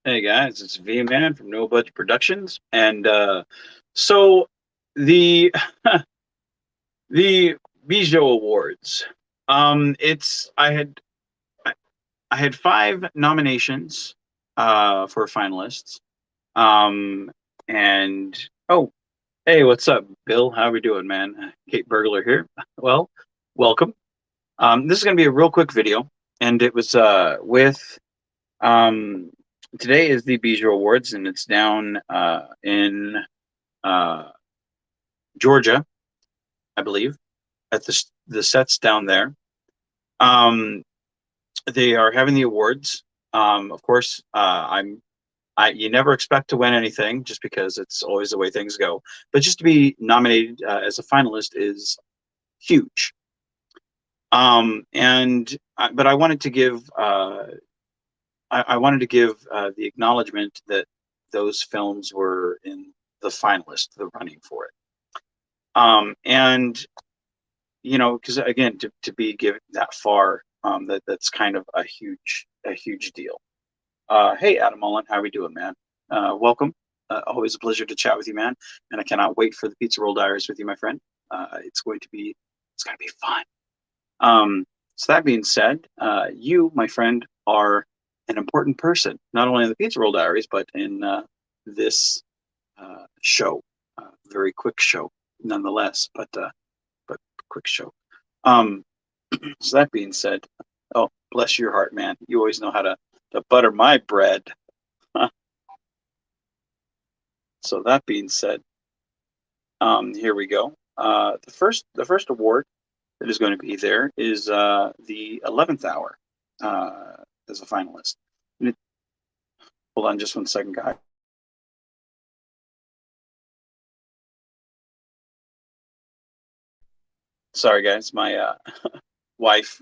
Hey guys, it's V Man from No Budget Productions, and so the the BJO Awards. It's I, I had five nominations for finalists. Um, and oh, hey, what's up, Bill? How we doing, man? Kate Burglar here. Well, welcome. This is gonna be a real quick video, and it was with um today is the Bijou Awards, and it's down in uh, Georgia, I believe, at the sets down there. Um, they are having the awards. Of course, you never expect to win anything just because it's always the way things go. But just to be nominated as a finalist is huge. But I wanted to give I wanted to give the acknowledgement that those films were in the finalist, the running for it. And because again, to be given that far, that's kind of a huge deal. Hey, Adam Mullen, how are we doing, man? Welcome. Always a pleasure to chat with you, man. And I cannot wait for the Pizza Roll Diaries with you, my friend. It's going to be fun. So that being said, you, my friend, are an important person, not only in the Pizza Roll Diaries, but in this show. Very quick show, nonetheless, but quick show. Um, so that being said, oh, bless your heart, man. You always know how to butter my bread. So that being said, here we go. The first award that is going to be there is the 11th hour as a finalist. Hold on just one second, guys. Sorry, guys. My wife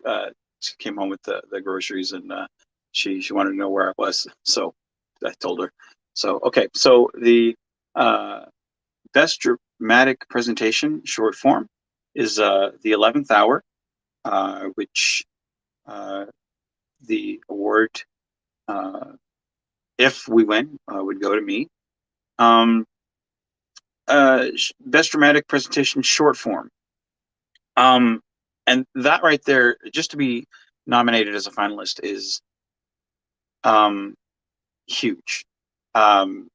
came home with the groceries, and she wanted to know where I was, so I told her. So okay, so the best dramatic presentation short form is the 11th hour, which the award, if we win, would go to me. Best dramatic presentation short form. And that right there, just to be nominated as a finalist is huge. Given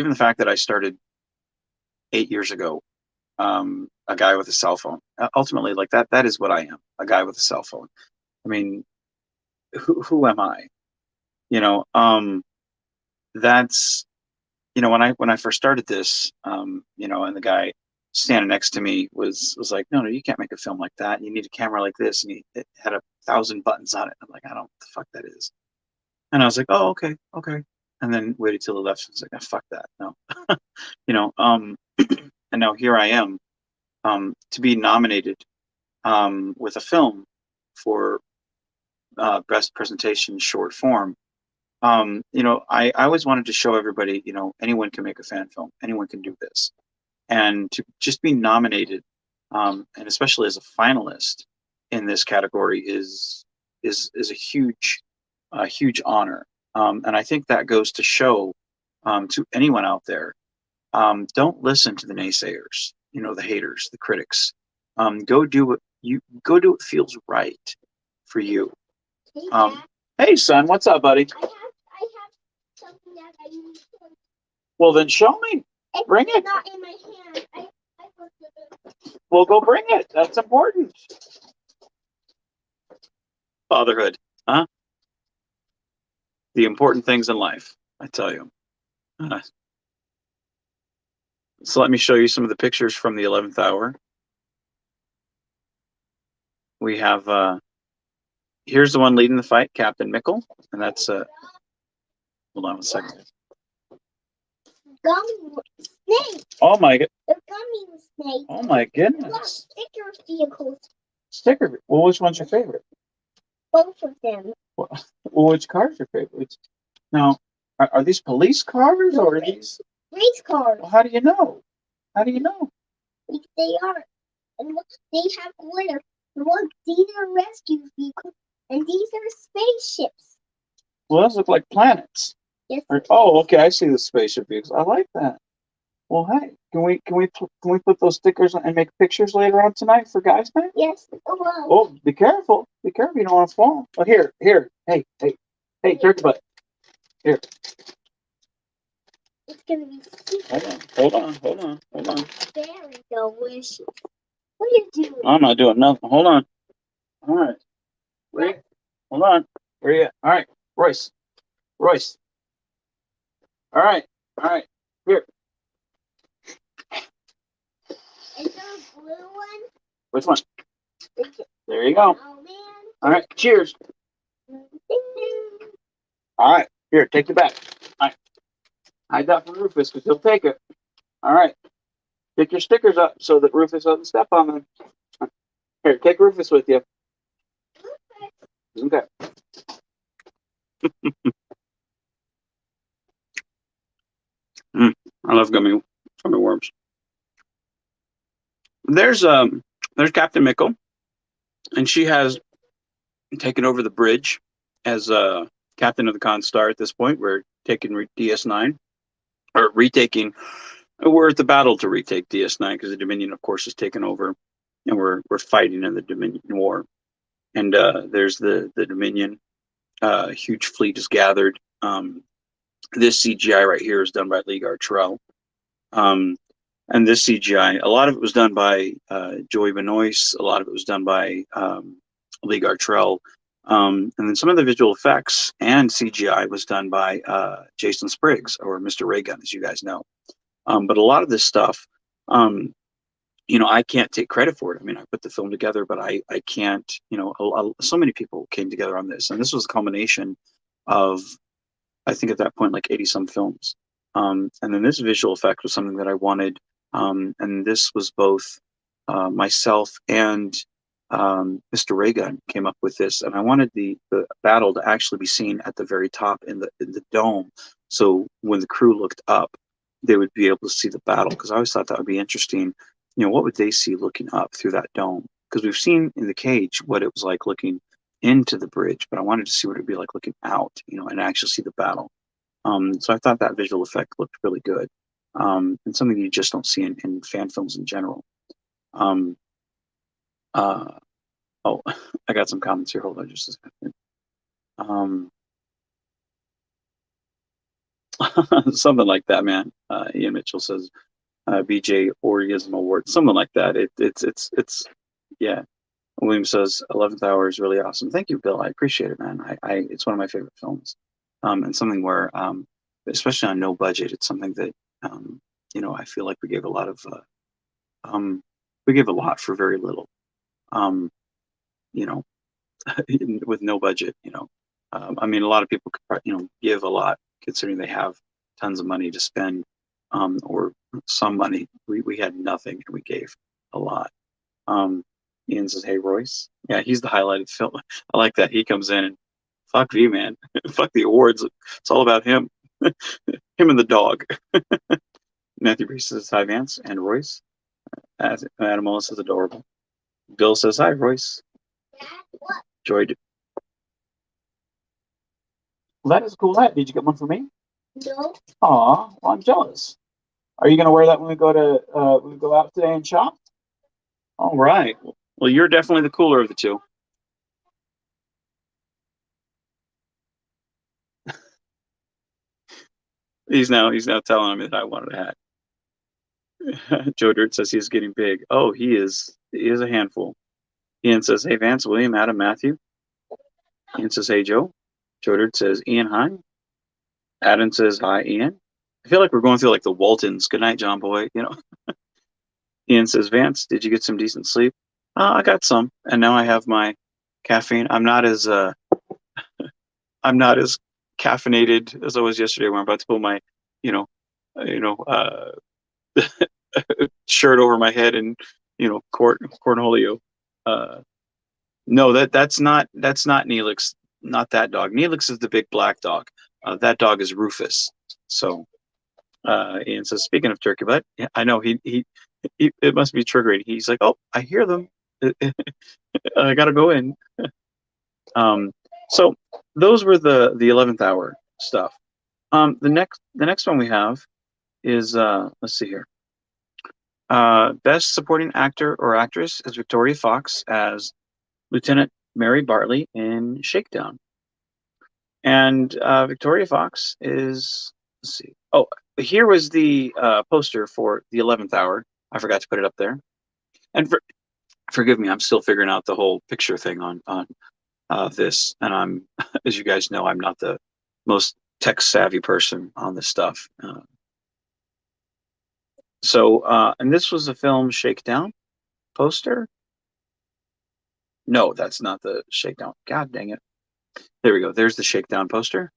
the fact that I started 8 years ago, a guy with a cell phone. Ultimately, like that is what I am, a guy with a cell phone. I mean, who am I? You know, that's when I first started this, and the guy standing next to me was like, no, you can't make a film like that. You need a camera like this, and it had 1,000 buttons on it. I'm like, I don't know what the fuck that is. And I was like, oh, okay. And then waited till the left. I was like, oh, fuck that, no. And now here I am, to be nominated with a film for best presentation short form. I always wanted to show everybody, anyone can make a fan film, anyone can do this, and to just be nominated, and especially as a finalist in this category is a huge honor, and I think that goes to show to anyone out there, don't listen to the naysayers, the haters, the critics. Go do what feels right for you. Hey, son, what's up, buddy? I have something that I need to. Well, then show me. Bring it. It's not in my hand. Well, go bring it. That's important. Fatherhood, huh? The important things in life, I tell you. So let me show you some of the pictures from the 11th hour. We have here's the one leading the fight, Captain Mickle, and that's hold on a second. Gummy snake. Oh my god. The gummy snake. Oh my goodness. Look, sticker vehicles. Sticker. Well, which one's your favorite? Both of them. Well, which car is your favorite? Now, are these police cars or are these race cars? Well, how do you know? How do you know? They are. And look, they have glitter. Look, these are rescue vehicles, and these are spaceships. Well, those look like planets. Yes. Oh, okay. I see the spaceship views. I like that. Well, hey, can we put those stickers on and make pictures later on tonight for guys' night? Yes. Oh, Oh, be careful. Be careful. You don't want to fall. Oh, here. Hey, turkey butt. Here. it's gonna be super. Hold on. Very delicious. What are you doing? I'm not doing nothing. Hold on. All right. Wait. Hold on. Where you at? All right. Royce. All right. Here. Is there a blue one? Which one? There you go. Oh man. All right. Cheers. All right. Here, take it back. All right. Hide that from Rufus because he'll take it. All right. Pick your stickers up so that Rufus doesn't step on them. Here, take Rufus with you. Okay. I love gummy worms. There's Captain Mickle, and she has taken over the bridge as captain of the Constar at this point. We're taking DS9 or retaking. We're at the battle to retake DS9 because the Dominion, of course, is taken over, and we're fighting in the Dominion War. And there's the Dominion. Huge fleet is gathered. This CGI right here is done by Lee Gartrell. And this CGI, a lot of it was done by Joey Benoist. A lot of it was done by Lee Gartrell. And then some of the visual effects and CGI was done by Jason Spriggs, or Mr. Raygun, as you guys know. But a lot of this stuff, I can't take credit for it. I mean, I put the film together, but I can't, so many people came together on this. And this was a combination of, I think at that point, like 80 some films. And then this visual effect was something that I wanted. And this was both myself and Mr. Raygun came up with this. And I wanted the battle to actually be seen at the very top in the dome. So when the crew looked up, they would be able to see the battle. Because I always thought that would be interesting. What would they see looking up through that dome? Because we've seen in the cage what it was like looking into the bridge, but I wanted to see what it'd be like looking out, and actually see the battle. So I thought that visual effect looked really good, and something you just don't see in fan films in general. Oh, I got some comments here. Hold on just a second. Something like that, man. Ian Mitchell says BJ Orgasm Award, something like that. It's yeah. William says 11th Hour is really awesome. Thank you, Bill. I appreciate it, man. It's one of my favorite films, and something where, especially on no budget, it's something that I feel like we gave a lot of, we gave a lot for very little, um, with no budget. I mean, a lot of people could, give a lot considering they have tons of money to spend, or some money. We had nothing and we gave a lot. Ian says, "Hey, Royce." Yeah, he's the highlighted film. I like that. He comes in and fuck V, man. Fuck the awards. It's all about him. Him and the dog. Matthew Reese says, "Hi, Vance and Royce." Adam Mullis says, "Adorable." Bill says, "Hi, Royce." What? Enjoyed it. Well, that is a cool hat. Did you get one for me? No. Aw, well, I'm jealous. Are you going to wear that when we go out today and shop? All right. Well, you're definitely the cooler of the two. He's now telling me that I wanted a hat. Joe Dirt says he's getting big. Oh, he is a handful. Ian says, "Hey, Vance, William, Adam, Matthew." Ian says, "Hey, Joe." Joe Dirt says, "Ian, hi." Adam says, "Hi, Ian." I feel like we're going through like the Waltons. Good night, John Boy. Ian says, "Vance, did you get some decent sleep?" I got some, and now I have my caffeine. I'm not as caffeinated as I was yesterday when I'm about to pull my, you know, uh, shirt over my head and cornholio. No, that's not Neelix, not that dog. Neelix is the big black dog. That dog is Rufus. So Ian says, "Speaking of turkey butt, yeah, I know he it must be triggering." He's like, "Oh, I hear them. I gotta go in." So those were the 11th hour stuff. The next one we have is let's see here. Best Supporting Actor or Actress is Victoria Fox as Lieutenant Mary Bartley in Shakedown. And Victoria Fox is, let's see. Oh, here was the poster for the 11th hour. I forgot to put it up there. And forgive me, I'm still figuring out the whole picture thing on this. And I'm, as you guys know, I'm not the most tech savvy person on this stuff. And this was the film Shakedown poster. No, that's not the Shakedown. God dang it. There we go. There's the Shakedown poster.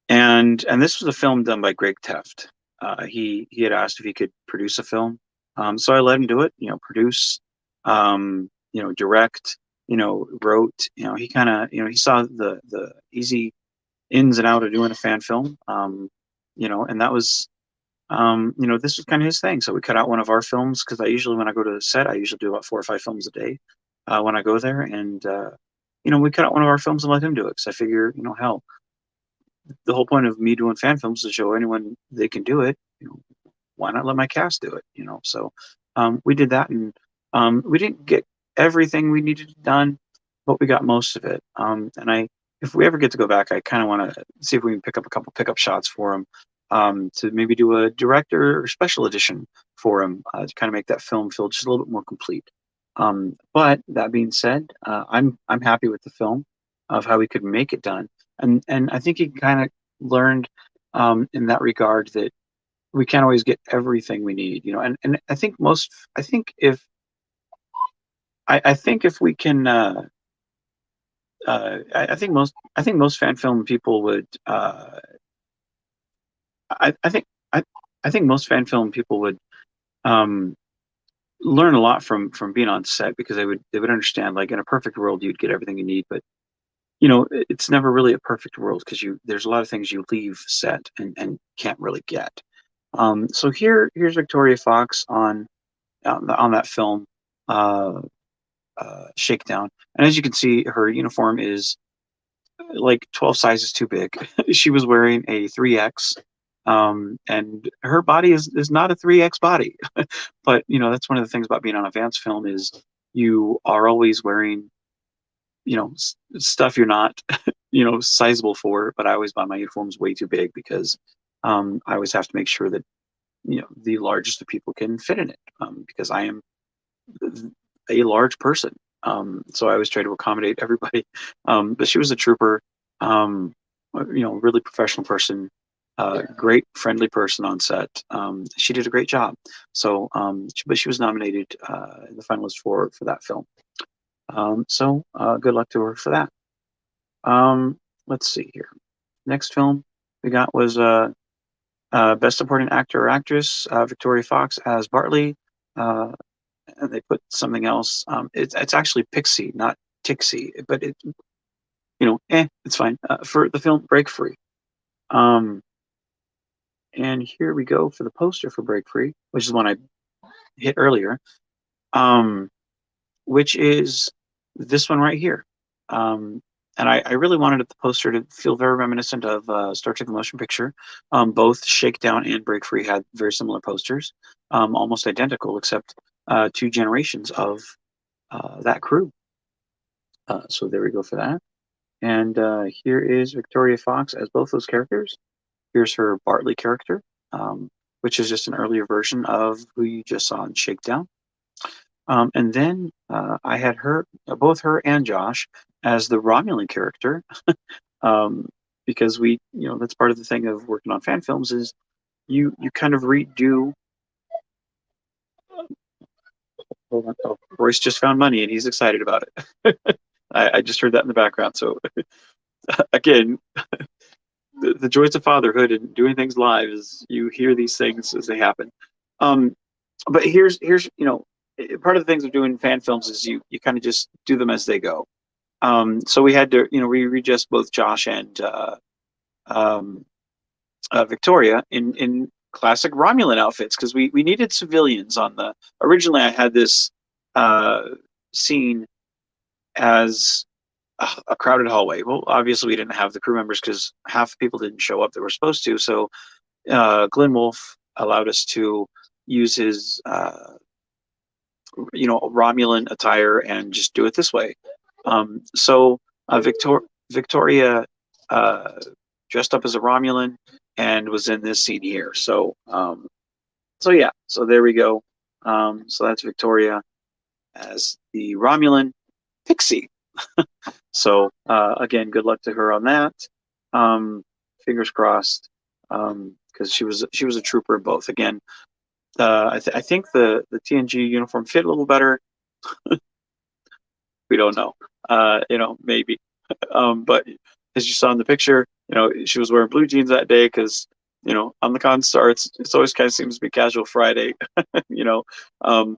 And this was a film done by Greg Teft. He had asked if he could produce a film, so I let him do it. Produce, direct, wrote. He kind of he saw the easy ins and out of doing a fan film. And that was this was kind of his thing. So we cut out one of our films because when I go to the set, I usually do about 4 or 5 films a day when I go there, and we cut out one of our films and let him do it because I figure hell, the whole point of me doing fan films is to show anyone they can do it. Why not let my cast do it? So we did that, and we didn't get everything we needed done, but we got most of it. If we ever get to go back, I kind of want to see if we can pick up a couple pickup shots for him, to maybe do a director or special edition for him, to kind of make that film feel just a little bit more complete. But that being said, I'm happy with the film of how we could make it done. And I think he kind of learned in that regard that we can't always get everything we need, and I think if we can I think most fan film people would I think I think most fan film people would um, learn a lot from being on set, because they would understand, like, in a perfect world you'd get everything you need, but it's never really a perfect world, because there's a lot of things you leave set and can't really get. So here's Victoria Fox on that film, uh, Shakedown, and as you can see, her uniform is like 12 sizes too big. She was wearing a 3X, and her body is not a 3X body. But that's one of the things about being on advanced film is you are always wearing stuff you're not sizable for. But I always buy my uniforms way too big, because I always have to make sure that the largest of people can fit in it, because I am a large person. So I always try to accommodate everybody. But she was a trooper, really professional person, great friendly person on set. She did a great job. So, but she was nominated in the finalist for that film. So good luck to her for that. Let's see here. Next film we got was Best Supporting Actor or Actress, Victoria Fox as Bartley. And they put something else. It's actually Pixie, not Tixie, but it's fine. For the film Break Free. And here we go for the poster for Break Free, which is one I hit earlier, which is this one right here. And I really wanted the poster to feel very reminiscent of Star Trek: The Motion Picture. Both Shakedown and Break Free had very similar posters, almost identical, except 2 generations of that crew. So there we go for that. And here is Victoria Fox as both those characters. Here's her Bartley character, which is just an earlier version of who you just saw in Shakedown. And then I had both her and Josh as the Romulan character, because that's part of the thing of working on fan films is you kind of redo. Hold on. Oh, Royce just found money and he's excited about it. I just heard that in the background. So again, the joys of fatherhood and doing things live is you hear these things as they happen. But here's part of the things of doing fan films is you kind of just do them as they go. So we had to we readjust both Josh and Victoria in classic Romulan outfits, because we needed civilians on the. Originally, I had this scene as a crowded hallway. Well, obviously we didn't have the crew members because half the people didn't show up that were supposed to. So Glenn Wolfe allowed us to use his Romulan attire and just do it this way. So Victoria uh, dressed up as a Romulan and was in this scene here. So yeah, so there we go. So that's Victoria as the Romulan Pixie. So again, good luck to her on that. Fingers crossed, because she was a trooper in both. Again, I think the TNG uniform fit a little better. We don't know. Maybe. But as you saw in the picture, she was wearing blue jeans that day because, on the Con Star, it's always kind of seems to be casual Friday. you know, um,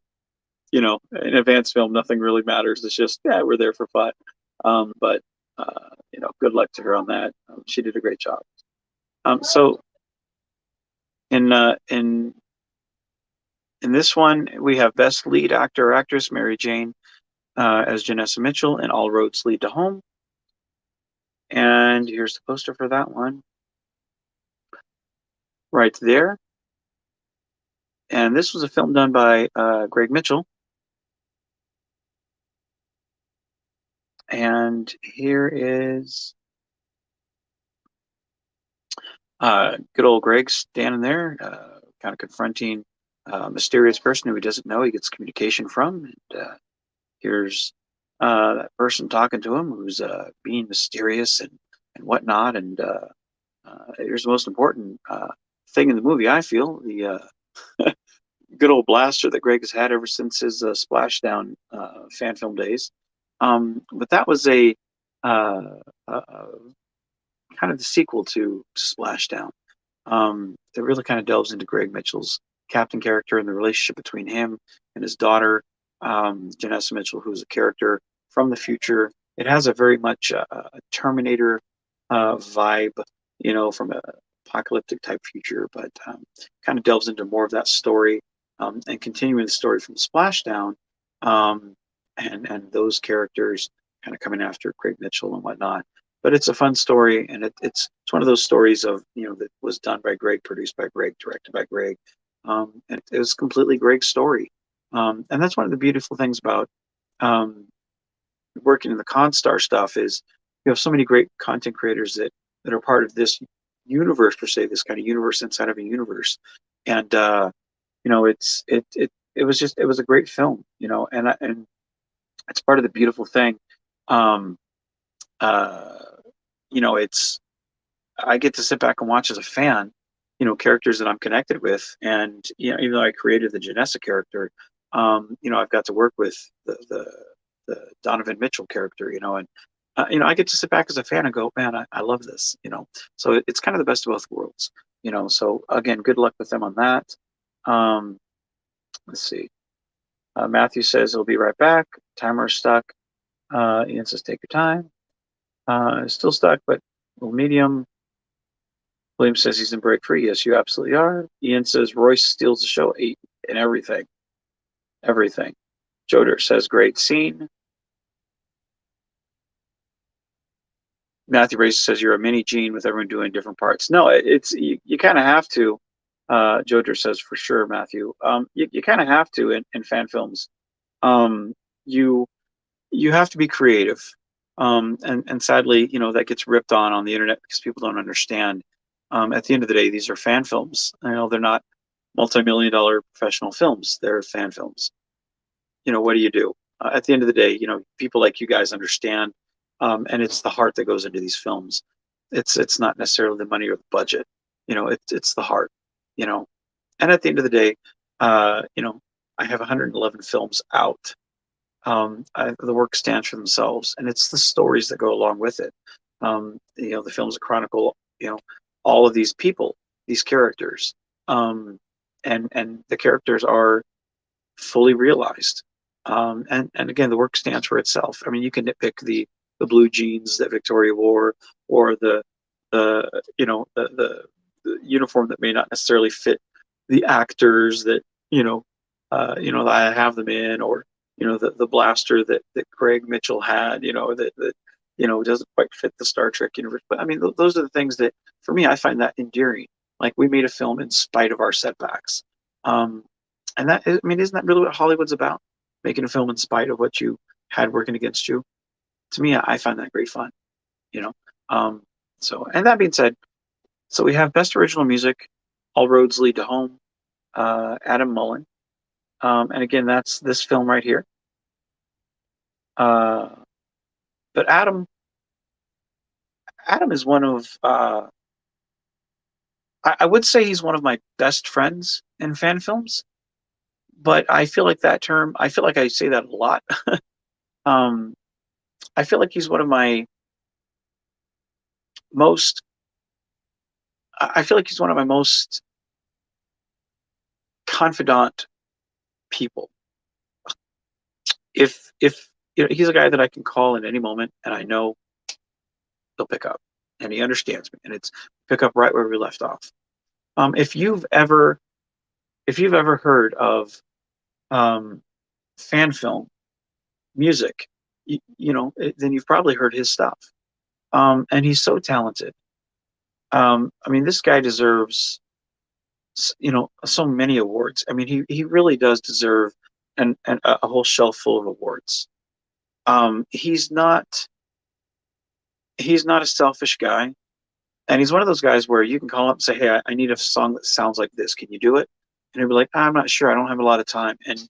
in advanced film, nothing really matters. It's just, yeah, we're there for fun. But good luck to her on that. She did a great job. So in this one, we have Best Lead Actor or Actress, Mary Jane as Janessa Mitchell, and All Roads Lead to Home. And here's the poster for that one. Right there. And this was a film done by Greg Mitchell. And here is good old Greg standing there, kind of confronting a mysterious person who he doesn't know he gets communication from. And here's that person talking to him who's being mysterious and whatnot. And here's the most important thing in the movie, I feel, the good old blaster that Greg has had ever since his Splashdown fan film days. But that was a kind of the sequel to Splashdown. It really kind of delves into Greg Mitchell's captain character and the relationship between him and his daughter, Janessa Mitchell, who's a character from the future. It has a very much a Terminator vibe, from a apocalyptic type future, but kind of delves into more of that story and continuing the story from Splashdown, and those characters kind of coming after Craig Mitchell and whatnot. But it's a fun story, and it's one of those stories of that was done by Greg, produced by Greg, directed by Greg, and it was completely Greg's story. And that's one of the beautiful things about working in the ConStar stuff is you have so many great content creators that are part of this universe per se, this kind of universe inside of a universe, and it was a great film, and it's part of the beautiful thing. Um, uh, it's I get to sit back and watch as a fan, characters that I'm connected with, and even though I created the Janessa character, I've got to work with the Donovan Mitchell character, and I get to sit back as a fan and go, man, I love this, So it's kind of the best of both worlds, So again, good luck with them on that. Let's see. Matthew says he'll be right back. Timer stuck. Ian says take your time. Still stuck, but a little medium. William says he's in break free. Yes, you absolutely are. Ian says Royce steals the show 8 and everything. Everything. Joder says great scene. Matthew Race says you're a mini Gene with everyone doing different parts. No, it's you kind of have to. Joder says for sure, Matthew. You kind of have to in fan films. You have to be creative. And sadly, that gets ripped on the internet because people don't understand. At the end of the day, these are fan films. They're not multi-million-dollar professional films. They're fan films. What do you do? At the end of the day, people like you guys understand, and it's the heart that goes into these films. It's not necessarily the money or the budget. It's the heart. And at the end of the day, I have 111 films out. The work stands for themselves, and it's the stories that go along with it. The films that chronicle, all of these people, these characters, and the characters are fully realized. And again, the work stands for itself. I mean, you can nitpick the blue jeans that Victoria wore, or the uniform that may not necessarily fit the actors that that I have them in, or the blaster that Craig Mitchell had, that doesn't quite fit the Star Trek universe. But I mean, those are the things that, for me, I find that endearing. Like, we made a film in spite of our setbacks. Um, and I mean, isn't that really what Hollywood's about? Making a film in spite of what you had working against you. To me, I find that great fun, you know? Um, and that being said, so we have Best Original Music, All Roads Lead to Home, Adam Mullen. And again, that's this film right here. Uh, but Adam is one of, I would say he's one of my best friends in fan films, but I feel like I feel like I say that a lot. um, I feel like he's one of my most, I feel like he's one of my most confidant people. If he's a guy that I can call at any moment, and I know he'll pick up, and he understands me, and it's pick up right where we left off. Um, if you've ever if you've ever heard of um, fan film music, then you've probably heard his stuff. And he's so talented. I mean, this guy deserves, so many awards. I mean, he really does deserve a whole shelf full of awards. He's not a selfish guy, and he's one of those guys where you can call up and say, "Hey, I need a song that sounds like this. Can you do it?" And he'll be like, "I'm not sure. I don't have a lot of time." And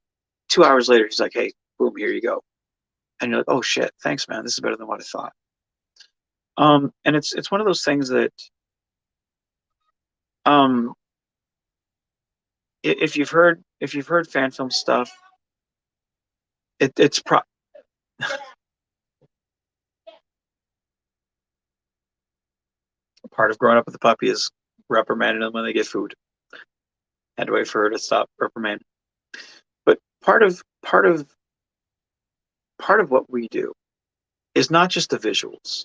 2 hours later, he's like, "Hey, boom, here you go." And you're like, "Oh shit, thanks, man. This is better than what I thought." And it's one of those things that, um, if you've heard fan film stuff, it's part of growing up with a puppy is reprimanding them when they get food. Had to wait for her to stop reprimanding. But part of what we do is not just the visuals,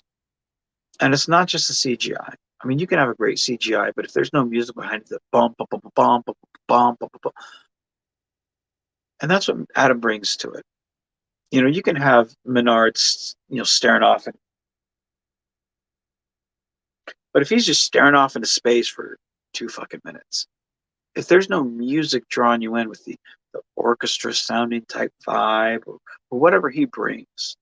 and it's not just the CGI. I mean, you can have a great CGI, but if there's no music behind it, the bump, bump, bump, bump, bump, bump, bump, bump, and that's what Adam brings to it. You can have Menards, staring off, but if he's just staring off into space for 2 fucking minutes, if there's no music drawing you in with the orchestra sounding type vibe, or whatever he brings,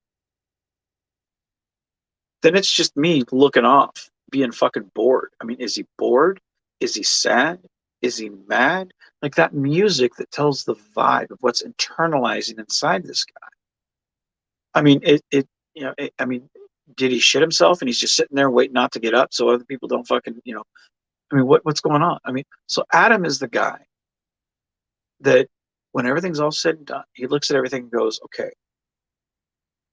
then it's just me looking off, being fucking bored. I mean, is he bored? Is he sad? Is he mad? Like, that music that tells the vibe of what's internalizing inside this guy. I mean, I mean, did he shit himself and he's just sitting there waiting not to get up so other people don't fucking, I mean, what's going on? I mean, so Adam is the guy that, when everything's all said and done, he looks at everything and goes, okay,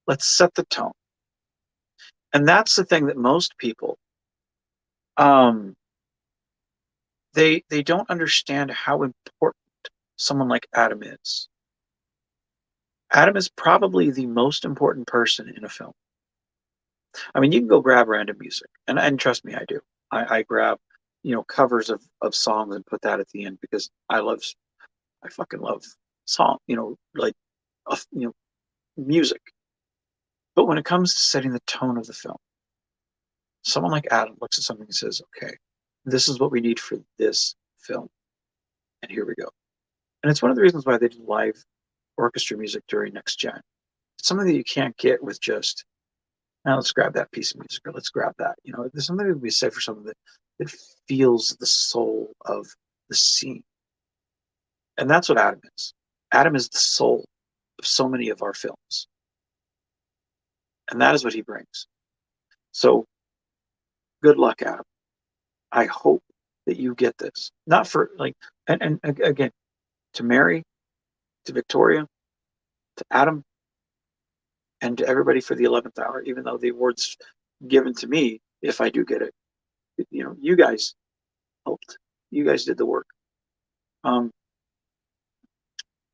let's set the tone. And that's the thing that most people, um, they don't understand how important someone like Adam is. Adam is probably the most important person in a film. I mean, you can go grab random music, and trust me, I do. I grab, covers of songs and put that at the end because I fucking love song, like, music. But when it comes to setting the tone of the film, someone like Adam looks at something and says, okay, this is what we need for this film. And here we go. And it's one of the reasons why they do live orchestra music during Next Gen. It's something that you can't get with just, now let's grab that piece of music, or let's grab that. There's something to be said for something that feels the soul of the scene. And that's what Adam is. Adam is the soul of so many of our films. And that is what he brings. So good luck, Adam. I hope that you get this. Not for like, and again, to Mary, to Victoria, to Adam, and to everybody for the 11th hour, even though the award's given to me, if I do get it, you guys helped. You guys did the work. Um,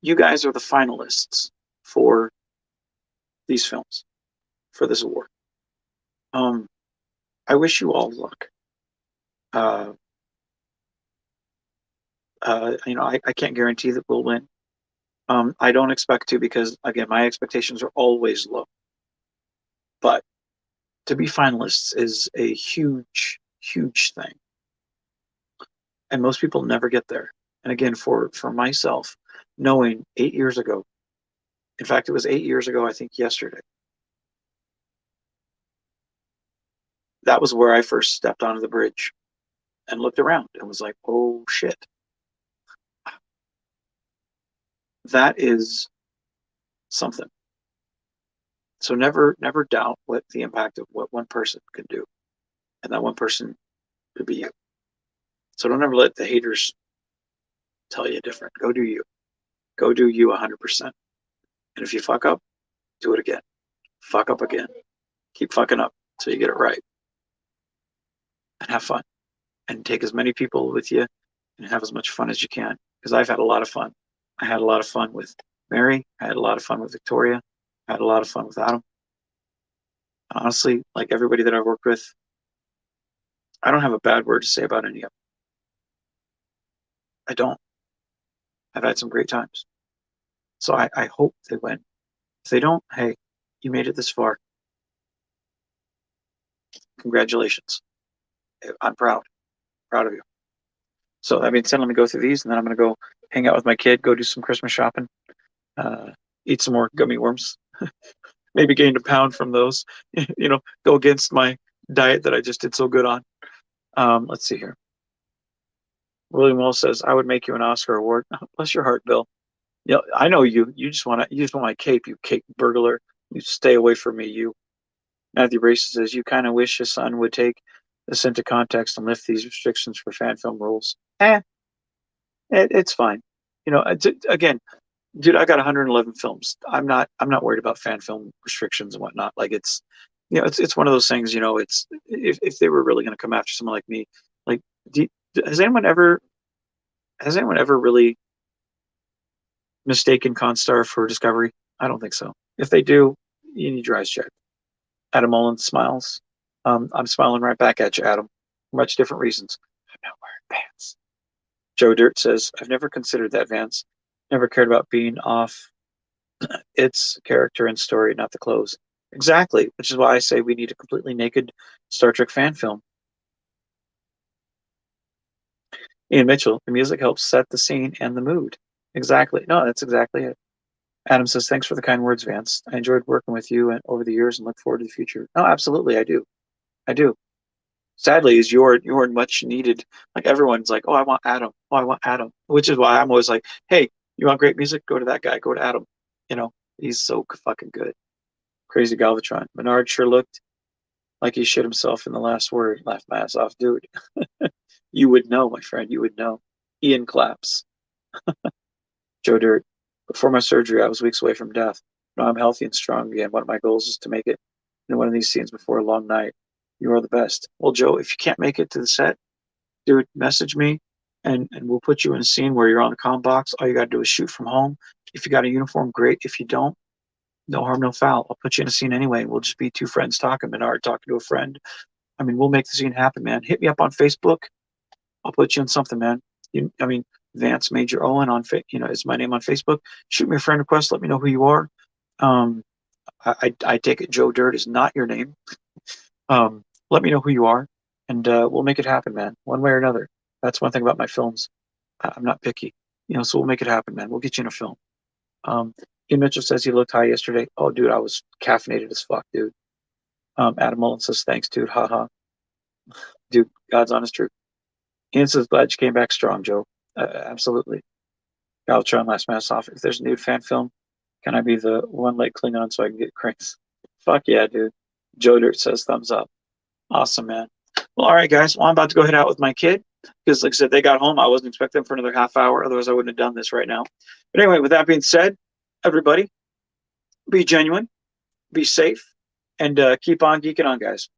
you guys are the finalists for these films, for this award. I wish you all luck. Uh, I can't guarantee that we'll win. I don't expect to because, again, my expectations are always low. But to be finalists is a huge, huge thing. And most people never get there. And again, for myself, knowing 8 years ago, in fact, it was 8 years ago, I think yesterday, that was where I first stepped onto the bridge and looked around and was like, oh shit. That is something. So never doubt what the impact of what one person can do. And that one person could be you. So don't ever let the haters tell you different. Go do you. Go do you 100%. And if you fuck up, do it again. Fuck up again. Keep fucking up until you get it right. And have fun. And take as many people with you and have as much fun as you can. Because I've had a lot of fun. I had a lot of fun with Mary. I had a lot of fun with Victoria. I had a lot of fun with Adam. And honestly, like everybody that I worked with, I don't have a bad word to say about any of them. I don't. I've had some great times. So I hope they win. If they don't, hey, you made it this far. Congratulations. I'm proud of you. So that being said, let me go through these, and then I'm going to go hang out with my kid, go do some Christmas shopping, eat some more gummy worms, maybe gain a pound from those, go against my diet that I just did so good on. Let's see here. William Will says, I would make you an Oscar award. Bless your heart, Bill. I know you. You just want my cape, you cape burglar. You stay away from me, you. Matthew Brace says, you kind of wish his son would take this into context and lift these restrictions for fan film rules. It's fine. Again, dude, I got 111 films. I'm not worried about fan film restrictions and whatnot. Like it's one of those things. It's if they were really going to come after someone like me, like, has anyone ever really mistaken Constar for Discovery? I don't think so. If they do, you need your eyes checked. Adam Mullins smiles. I'm smiling right back at you, Adam. For much different reasons. I'm not wearing pants. Joe Dirt says, I've never considered that, Vance. Never cared about being off its character and story, not the clothes. Exactly, which is why I say we need a completely naked Star Trek fan film. Ian Mitchell, the music helps set the scene and the mood. Exactly. No, that's exactly it. Adam says, thanks for the kind words, Vance. I enjoyed working with you and over the years and look forward to the future. No, absolutely, I do. I do. Sadly, is you're much needed. Like everyone's like, oh, I want Adam. Oh, I want Adam. Which is why I'm always like, hey, you want great music? Go to that guy. Go to Adam. He's so fucking good. Crazy Galvatron. Menard sure looked like he shit himself in the last word. Laughed my ass off, dude. You would know, my friend. You would know. Ian claps. Joe Dirt. Before my surgery, I was weeks away from death. Now I'm healthy and strong again. One of my goals is to make it in one of these scenes before a long night. You are the best. Well, Joe, if you can't make it to the set, dude, message me and we'll put you in a scene where you're on the comm box. All you got to do is shoot from home. If you got a uniform, great. If you don't, no harm, no foul. I'll put you in a scene anyway. We'll just be two friends talking. Menard talking to a friend. I mean, we'll make the scene happen, man. Hit me up on Facebook. I'll put you in something, man. Vance Major Owen is my name on Facebook. Shoot me a friend request. Let me know who you are. I take it Joe Dirt is not your name. Let me know who you are, and we'll make it happen, man. One way or another. That's one thing about my films. I'm not picky, so we'll make it happen, man. We'll get you in a film. Ian Mitchell says he looked high yesterday. Oh, dude, I was caffeinated as fuck, dude. Adam Mullen says, thanks, dude. Haha. Dude, God's honest truth. Ian says, glad you came back strong, Joe. Absolutely. Galvatron last mass off. If there's a nude fan film, can I be the one leg Klingon so I can get cranks? Fuck yeah, dude. Joe Dirt says thumbs up. Awesome, man. Well, all right, guys. Well, I'm about to go head out with my kid because, like I said, they got home. I wasn't expecting them for another half hour. Otherwise, I wouldn't have done this right now. But anyway, with that being said, everybody, be genuine, be safe, and keep on geeking on, guys.